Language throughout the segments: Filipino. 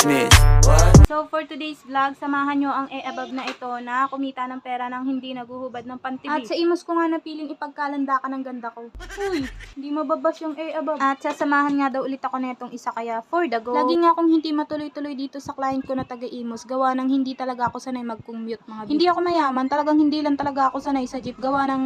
business. What? So for today's vlog, samahan nyo ang above na ito na kumita ng pera nang hindi naguhubad ng pantibi. At sa imos ko nga napiling ipagkalanda ka ng ganda ko. Uy, hindi mababas yung above. At sasamahan nga daw ulit ako na itong isa kaya for the go. Lagi nga akong hindi matuloy-tuloy dito sa client ko na taga-imos. Gawa ng hindi talaga ako sanay mag-commute mga beef. Hindi ako mayaman, talagang hindi lang talaga ako sanay sa jeep. Gawa ng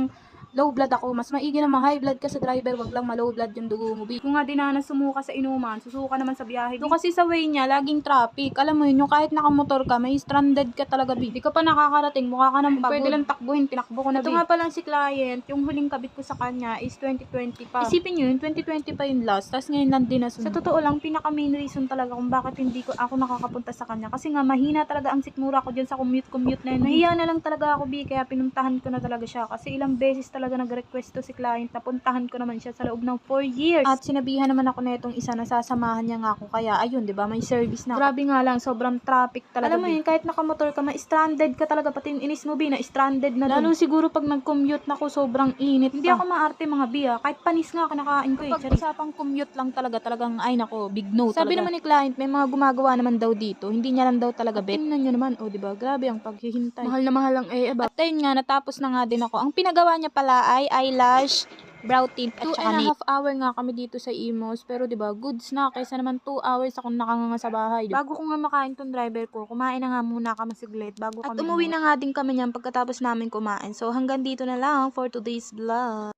low blood ako. Mas maigi na ma-high blood ka sa driver, wag lang ma-low blood yung dugo mo. Kung nga dinanas sumuka sa inuman, susuka naman sa biyahe. Doon kasi sa way niya, laging traffic. Alam mo yun, yung kahit nakamotor ka, may stranded ka talaga, di ka pa nakakarating, mukha ka ng pagod. Pwede lang takbuhin, tinakbo ko na. Ito nga palang si client, yung huling kabit ko sa kanya is 2020 pa. Isipin nyo yun, 2020 pa yung last, tapos ngayon lang din nasunod. Sa totoo lang, pinaka main reason talaga kung bakit hindi ko ako nakakapunta sa kanya. Kasi nga, mahina talaga ang sikmura ko dyan sa commute na yun. Nahiya na lang talaga ako, kaya pinuntahan ko na talaga siya. Kasi ilang beses talaga nag-request to si client, napuntahan ko naman siya sa loob ng 4 years. At sinabihan naman ako na itong isa na sasamahan niya nga ako. Kaya ayun, 'di ba? May service na. Grabe nga lang, sobrang traffic talaga. Alam mo yun, kahit nakamotor ka, ma-stranded ka talaga, pati yung inis mo na stranded na dun. Lalo siguro pag nag-commute na ko, sobrang init. Hindi ako maarte mga biya, kahit panis nga kinakain ko eh. Kapag usapang commute lang talagang ay nako, big no talaga. Sabi naman ni client, may mga gumagawa naman daw dito. Hindi niya lang daw talaga bet. Tingnan niyo naman, oh 'di ba? Grabe ang paghihintay. Mahal na mahal ang At ayun nga, natapos na nga din ako. Ang pinagawa niya pala ay eyelash, brow tint, at 2.5 hour nga kami dito sa Imos. Pero 'di ba, goods na kaysa naman 2 hours akong nakanganga sa bahay. Bago ko nga makain tong driver ko, kumain na nga muna kami saglit bago kami. At umuwi na nga din kami niyan pagkatapos namin kumain. So hanggang dito na lang for today's vlog.